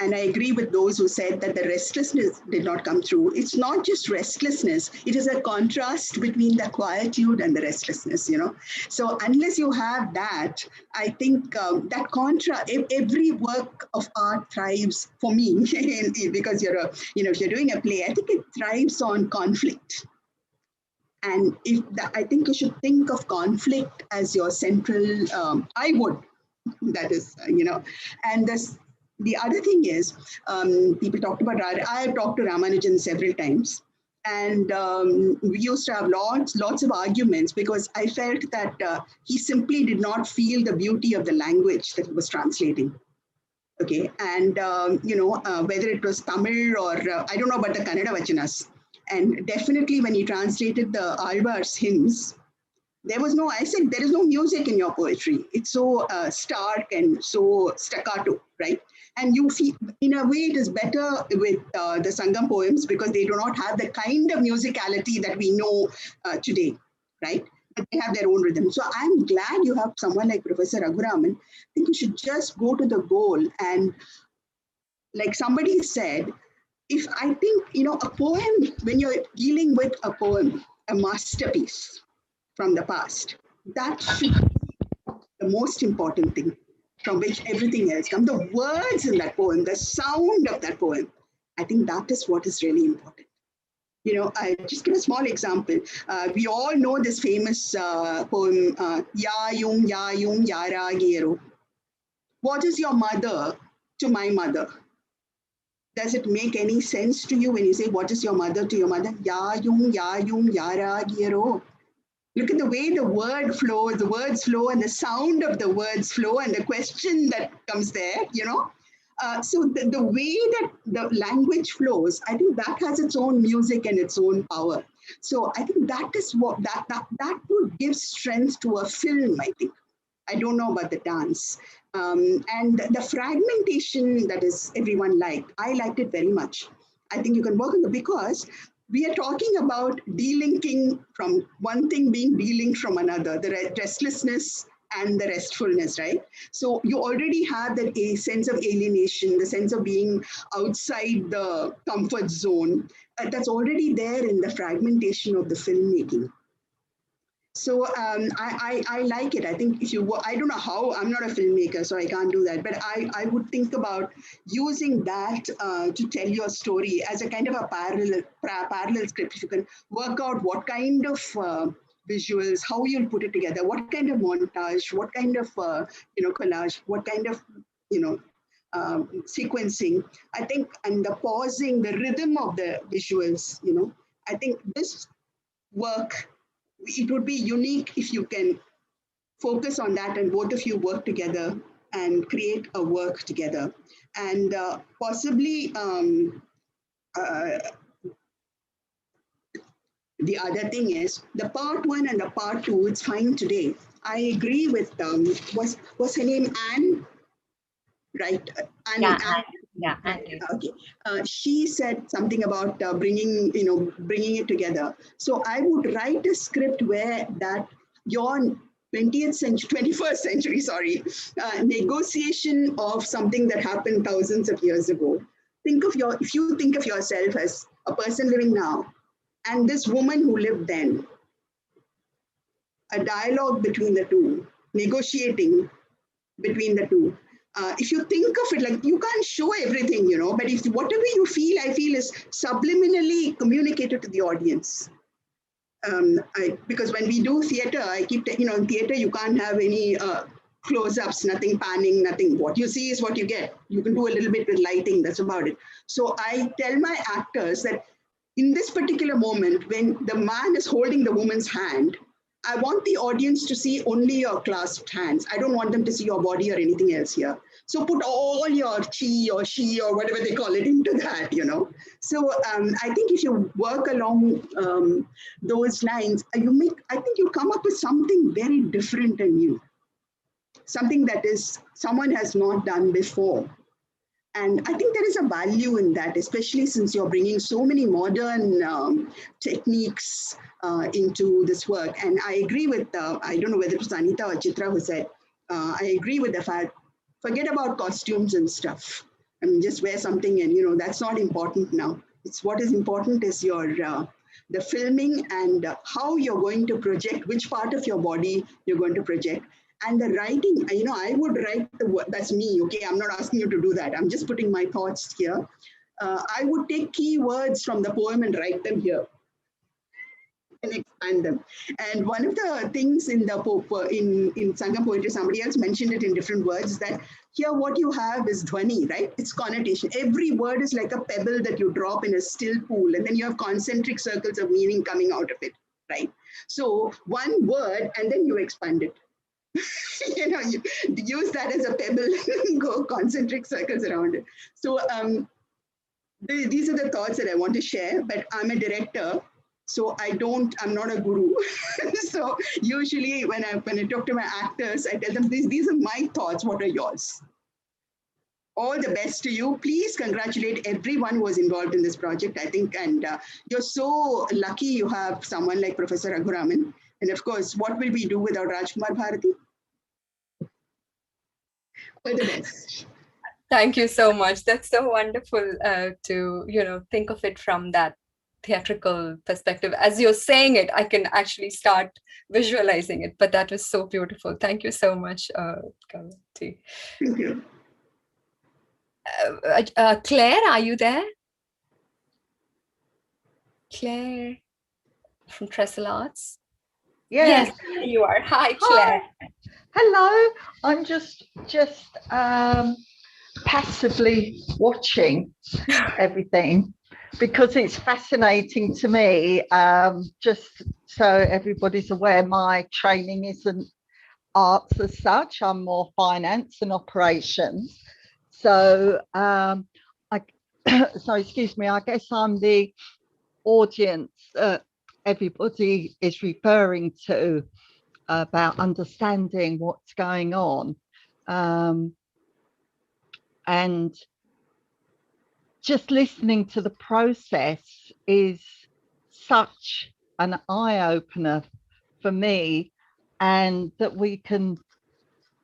And I agree with those who said that the restlessness did not come through. It's not just restlessness, it is a contrast between the quietude and the restlessness, you know. So unless you have that, I think that contrast, every work of art thrives for me, because if you're doing a play, I think it thrives on conflict. And I think you should think of conflict as your central, I would, that is, and the other thing is, people talked about, I have talked to Ramanujan several times, and we used to have lots of arguments because I felt that he simply did not feel the beauty of the language that he was translating. Okay, and whether it was Tamil or I don't know about the Kannada Vachanas. And definitely when he translated the Alvar's hymns, there is no music in your poetry. It's so stark and so staccato, right? And you feel, in a way, it is better with the Sangam poems because they do not have the kind of musicality that we know today, right? But they have their own rhythm. So I'm glad you have someone like Professor Raghuraman. I think you should just go to the goal. And like somebody said, I think, a poem, when you're dealing with a poem, a masterpiece from the past, that should be the most important thing from which everything else comes. The words in that poem, the sound of that poem, I think that is what is really important. I just give a small example. We all know this famous poem, Ya Yung Yara Gero. What is your mother to my mother? Does it make any sense to you when you say, what is your mother to your mother? Ya Yung Yara Gero. Look at the way the words flow and the sound of the words flow and the question that comes there, So the way that the language flows, I think that has its own music and its own power. So I think that is what that would give strength to a film, I think. I don't know about the dance. And the fragmentation that is everyone liked, I liked it very much. I think you can work on it because we are talking about delinking from one thing being delinked from another, the restlessness and the restfulness, right? So you already have that a sense of alienation, the sense of being outside the comfort zone. That's already there in the fragmentation of the filmmaking. So I like it. I think I don't know how, I'm not a filmmaker, so I can't do that. But I would think about using that to tell your story as a kind of a parallel script. If you can work out what kind of visuals, how you'll put it together, what kind of montage, what kind of collage, what kind of sequencing. I think, and the pausing, the rhythm of the visuals. I think this work, it would be unique if you can focus on that and both of you work together and create a work together. And possibly the other thing is the part one and the part two, it's fine today. I agree with, what's her name, Anne? Right? Anne. Okay. She said something about bringing it together. So I would write a script where that your 21st century, negotiation of something that happened thousands of years ago. If you think of yourself as a person living now, and this woman who lived then, a dialogue between the two, negotiating between the two. if you think of it, like you can't show everything, but if whatever you feel, I feel is subliminally communicated to the audience. Because when we do theater, I keep, in theater, you can't have any close-ups, nothing panning, nothing. What you see is what you get. You can do a little bit with lighting, that's about it. So I tell my actors that in this particular moment, when the man is holding the woman's hand, I want the audience to see only your clasped hands. I don't want them to see your body or anything else here. So put all your chi or she or whatever they call it into that, So I think if you work along those lines, I think you come up with something very different and new. Something that is someone has not done before. And I think there is a value in that, especially since you're bringing so many modern techniques into this work. And I agree with, I don't know whether it was Anita or Chitra who said, I agree with the fact, forget about costumes and stuff. I mean, just wear something and, that's not important now. It's what is important is your, the filming and how you're going to project, which part of your body you're going to project. And the writing, I would write the word, that's me, okay? I'm not asking you to do that. I'm just putting my thoughts here. I would take key words from the poem and write them here and expand them. And one of the things in the in Sangam poetry, somebody else mentioned it in different words, is that here what you have is dhwani, right? It's connotation. Every word is like a pebble that you drop in a still pool, and then you have concentric circles of meaning coming out of it, right? So one word, and then you expand it. You use that as a pebble and go concentric circles around it. So these are the thoughts that I want to share, but I'm a director, so I'm not a guru. So usually when I talk to my actors, I tell them, these are my thoughts, what are yours? All the best to you. Please congratulate everyone who was involved in this project, I think, and you're so lucky you have someone like Professor Raghuraman. And of course, what will we do without Rajkumar Bharati? All the best. Thank you so much. That's so wonderful to, think of it from that theatrical perspective. As you're saying it, I can actually start visualizing it, but that was so beautiful. Thank you so much, Kavati. Thank you. Claire, are you there? Claire from Trestle Arts? Yes. Yes, you are. Hi, Claire. Hi. Hello. I'm just passively watching everything because it's fascinating to me. Just so everybody's aware, my training isn't arts as such. I'm more finance and operations. So so excuse me, I guess I'm the audience everybody is referring to about understanding what's going on. And just listening to the process is such an eye-opener for me, and that we can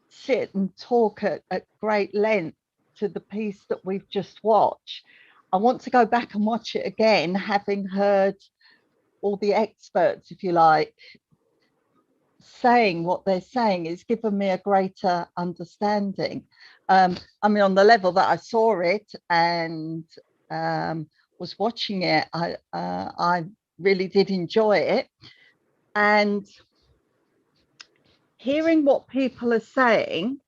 sit and talk at great length to the piece that we've just watched. I want to go back and watch it again, having heard all the experts, if you like, saying what they're saying. It's given me a greater understanding. I mean, on the level that I saw it and was watching it, I really did enjoy it. And hearing what people are saying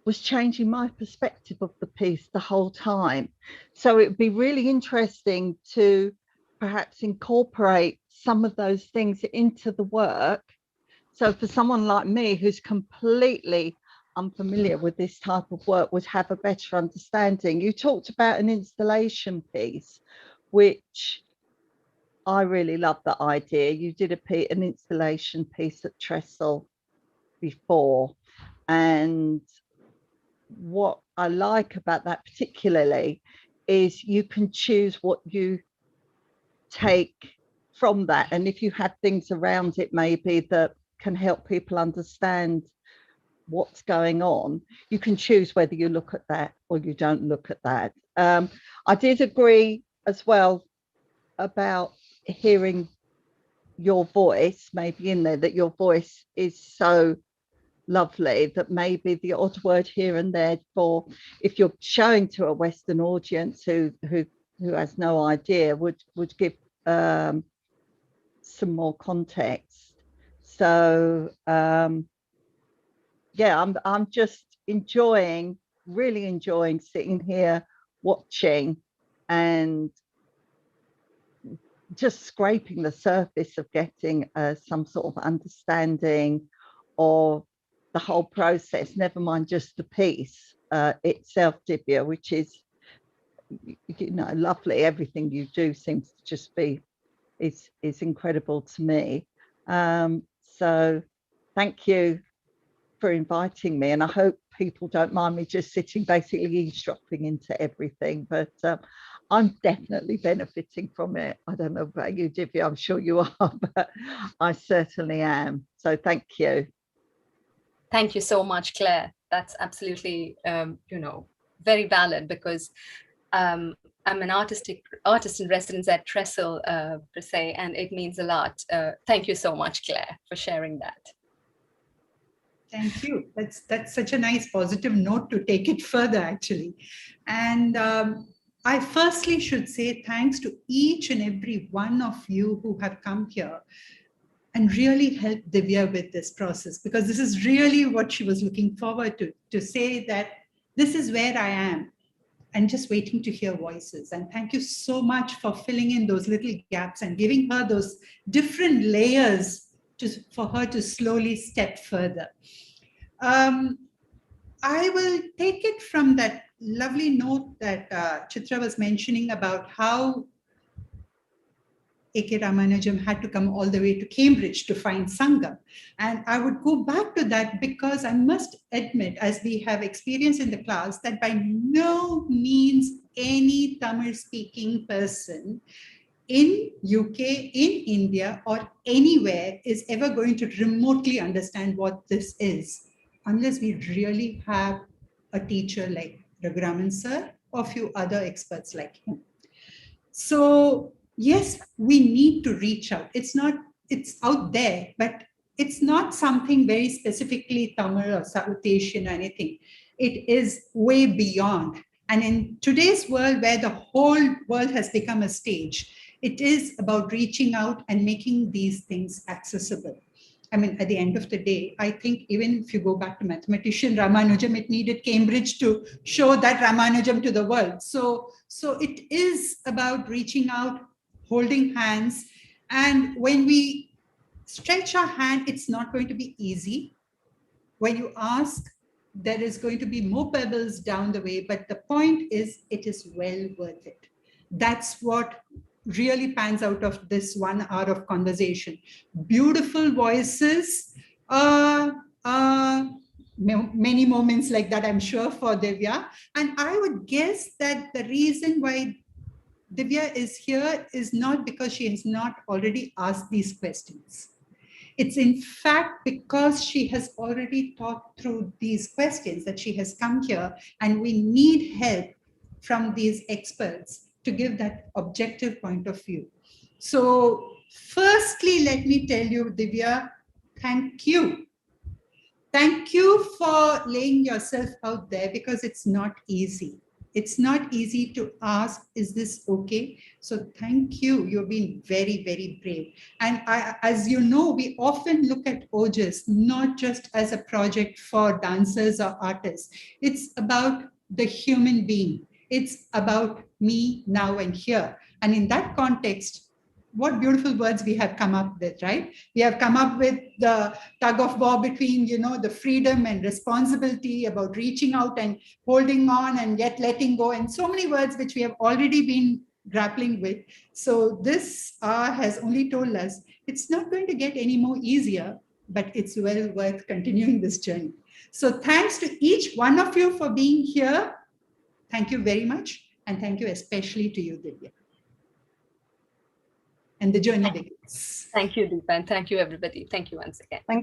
was changing my perspective of the piece the whole time. So it would be really interesting to perhaps incorporate some of those things into the work. So for someone like me who's completely unfamiliar with this type of work, would have a better understanding. You talked about an installation piece, which I really love that idea. You did an installation piece at Trestle before, and what I like about that particularly is you can choose what you take from that, and if you have things around it maybe that can help people understand what's going on, you can choose whether you look at that or you don't look at that. I did agree as well about hearing your voice maybe in there, that your voice is so lovely that maybe the odd word here and there, for if you're showing to a Western audience who has no idea, would give some more context. So yeah, I'm just really enjoying sitting here watching and just scraping the surface of getting some sort of understanding of the whole process, never mind just the piece itself, Divya, which is, you know, lovely. Everything you do seems to just be is incredible to me. So thank you for inviting me, and I hope people don't mind me just sitting basically eavesdropping into everything, but I'm definitely benefiting from it. I don't know about you, Divya, I'm sure you are, but I certainly am. So thank you. Thank you so much, Claire. That's absolutely, you know, very valid, because I'm an artist in residence at Trestle, per se, and it means a lot. Thank you so much, Claire, for sharing that. Thank you. That's such a nice positive note to take it further, actually. And I firstly should say thanks to each and every one of you who have come here and really helped Divya with this process, because this is really what she was looking forward to say that this is where I am and just waiting to hear voices. And thank you so much for filling in those little gaps and giving her those different layers for her to slowly step further. I will take it from that lovely note that Chitra was mentioning about how A.K. Ramanujam had to come all the way to Cambridge to find Sangam. And I would go back to that because I must admit, as we have experienced in the class, that by no means any Tamil-speaking person in UK, in India, or anywhere is ever going to remotely understand what this is, unless we really have a teacher like Raghuram sir or a few other experts like him. So yes, we need to reach out. It's out there, but it's not something very specifically Tamil or South Asian or anything. It is way beyond. And in today's world, where the whole world has become a stage, it is about reaching out and making these things accessible. I mean, at the end of the day, I think even if you go back to mathematician Ramanujam, it needed Cambridge to show that Ramanujam to the world. So it is about reaching out, holding hands. And when we stretch our hand, it's not going to be easy. When you ask, there is going to be more pebbles down the way, but the point is, it is well worth it. That's what really pans out of this 1 hour of conversation. Beautiful voices, many moments like that, I'm sure, for Divya. And I would guess that the reason why Divya is here is not because she has not already asked these questions. It's in fact because she has already thought through these questions that she has come here, and we need help from these experts to give that objective point of view. So firstly, let me tell you, Divya, thank you. Thank you for laying yourself out there, because it's not easy. It's not easy to ask, is this okay? So thank you. You've been very, very brave. And as you know, we often look at OJAS not just as a project for dancers or artists. It's about the human being. It's about me now and here. And in that context, what beautiful words we have come up with, right? We have come up with the tug of war between, the freedom and responsibility, about reaching out and holding on and yet letting go, and so many words which we have already been grappling with. So this has only told us it's not going to get any more easier, but it's well worth continuing this journey. So thanks to each one of you for being here. Thank you very much. And thank you especially to you, Divya. And the journey begins. Thank you, Deepa, and thank you, everybody. Thank you once again.